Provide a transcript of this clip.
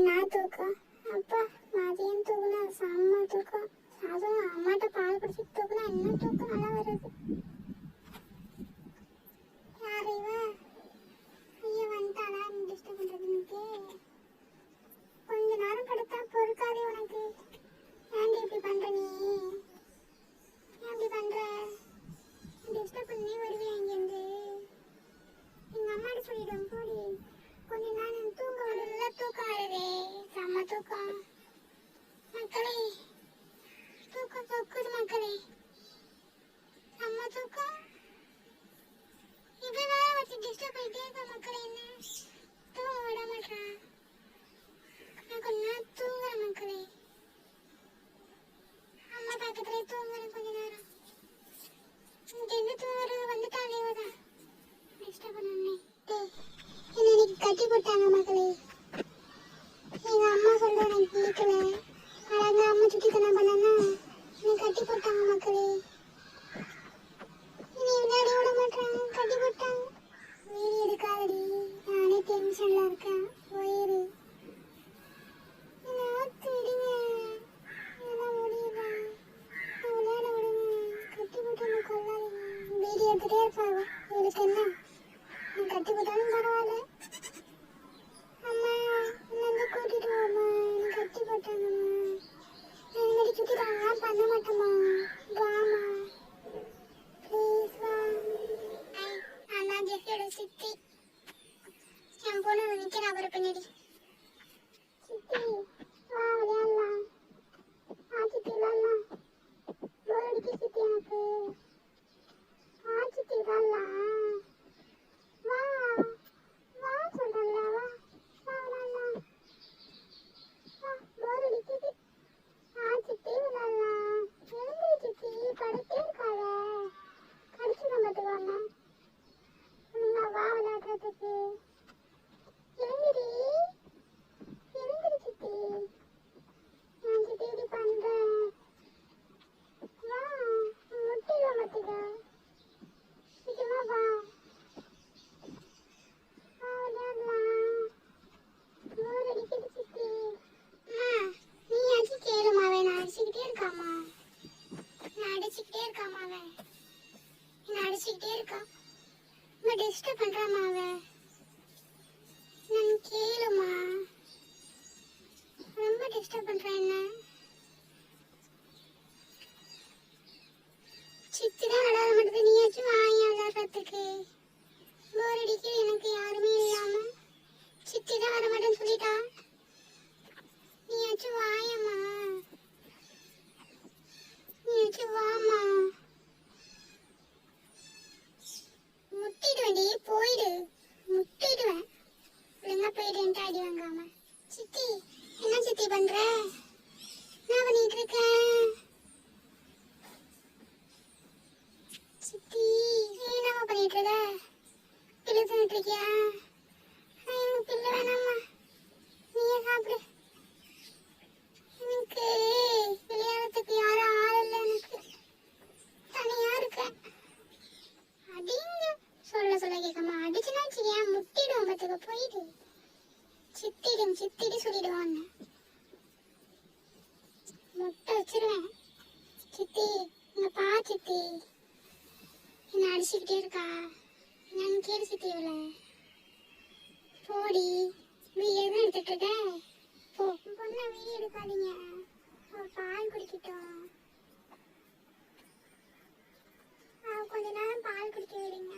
நான் தூக்கம் அப்பா மதியம் தூக்குனா செம்ம தூக்கம். அதுவும் அம்மாட்ட பால் குடிச்சிட்டு தூக்குனா இன்னும் தூக்கம் நல்லா வருது. யாரு இவ? ஐயா வந்துட்டாளா? டிஸ்டர்ப் பண்றது எனக்கு. கொஞ்ச நேரம் படுத்தா பொறுக்காதே உனக்கு. ஏன்டி இப்படி பண்ற நீ? ஏன் இப்படி பண்ற? டிஸ்டர்ப் பண்ணி வருவேன் இங்கேருந்து. எங்க அம்மாட்ட சொல்லிடுவோம் போடி. கொஞ்ச நேரம் தூங்க விடல, தூக்கம் வருதே செம்ம தூக்கம். மக்களே தூக்கம் தொக்குது மக்களே, செம்ம தூக்கம். இவ வேற வச்சு டிஸ்டர்ப் பண்ணிட்டே இருக்க மக்களே. என்ன தூங்க விட மாட்டா. நான் கொஞ்ச நேரம் தூங்குறேன் மக்களே. அம்மா பக்கத்துலேயே தூங்குறேன் கொஞ்ச நேரம். இங்கேருந்து தூங்குறது வந்துட்டாலே இவதான் டிஸ்டர்ப் பண்ணே. என்ன இன்னைக்கு கட்டி போட்டாங்க மக்களே. எங்க அம்மா சொல்ற எனக்கு பிடிக்கல. அழகா அம்மா சுட்டித்தனம் பண்ணனா என்னை கட்டி போட்டாங்க மக்களே. இனி விளையாட விட மாட்டாங்க, கட்டி போட்டாங்க. வீடு எடுக்காதடி, நானே டென்ஷன்ல இருக்கேன். போயிரு, என்னை ஆத்து விடுங்க. என்னால் முடியல, விளையாட விடுங்க. கட்டி போட்டு என்ன கொல்லாதீங்க. வீடு எடுத்துட்டே இருப்பாங்க. இவளுக்கு என்ன, நான் கட்டி போட்டாலும் பரவாயில்ல. அம்மா என்ன வந்து கூட்டிட்டு வாமா, என்னை கட்டி போட்டாங்கம்மா. நான் இனிமேல் சுட்டிட்டாங்கலாம் பண்ண மாட்டேம்மா. வாமா ப்ளீஸ் வா. நான் தான் ஜெஃபியோட சித்தி. என் பொண்ணு நிற்கிறா அவரை பின்னாடி. சித்தி வா விளையாடலாம். சித்தி விளையாடலாம். போர் அடிக்கு சித்தி எனக்கு. சித்தி விளையாடலாம். வா வா சொல்றேன்ல, வா வா விளையாடலாம். வா போர் அடிக்குது. சித்தி விளையாடலாம். எழுந்திரி சித்தி, படுத்தே இருக்காத. கடிச்சிடும் பார்த்துக்கோங்க. வா விளையாடுறதுக்கு. எழுந்திரி எழுந்திரி சித்தி. நான் சித்தி இப்படி பண்றேன். வா முட்டிடும் பார்த்துக்க. சீக்கிரமா வா விளையாடலாம். போர் அடிக்குது சித்தி. நீ அடிச்சு கேளுமா. அவன் அடிச்சுக்கிட்டே இருக்காமா. நான் அடிச்சுக்கிட்டே இருக்காமா. அவன் என்ன அடிச்சுக்கிட்டே இருக்கா. ரொம்ப டிஸ்டர்ப் பண்றாமா அவன். நான் கேளுமா. ரொம்ப டிஸ்டர்ப் பண்றான் என்ன. சித்தி தான் விளையாட மாட்டேது. நீயாச்சும் வாங்க விளையாடுறதுக்கு. போர் அடிக்குது எனக்கு யாருமே இல்லாம. சித்தி தான் வர மாட்டேன்னு சொல்லிட்டா. நீயாச்சும் வாயம்மா. நீயாச்சும் வாமா. முட்டிடுவேன்டி, போயிடு. முட்டிடுவேன். ஒழுங்கா போயிடுன்ட்டு அடி வாங்காம. சித்தி என்ன சித்தி பண்ற? என்ன பண்ணிட்டு இருக்கேன்? சித்தி என்னமா பண்ணிட்டு இருக்க? பிள்ளை தின்னுட்டு இருக்கியா? எனக்கு பிள்ளை வேணாம்மா, நீயே சாப்பிடு. எனக்கு விளையாடுறதுக்கு யாரும் ஆள் இல்லை. எனக்கு தனியா இருக்கேன். அடிங்க சொல்ல சொல்ல கேட்காம அடிச்சுனா வச்சுக்கேன் முட்டிடும் பார்த்துக்க. போயிடு. சித்திடும் சித்திடி சொல்லிடுவான். முட்டை வச்சிருவேன். சித்தி இங்க பா சித்தி. என்ன அடிச்சுக்கிட்டே இருக்கா. நான் கேடு சித்தி இவள. போடி, வீடியோ தான் எடுத்துட்டு இருக்க. போ. பொண்ணை வீடியோ எடுக்காதீங்க. பால் குடிக்கட்டும். கொஞ்ச நேரம் பால் குடிக்க விடுங்க.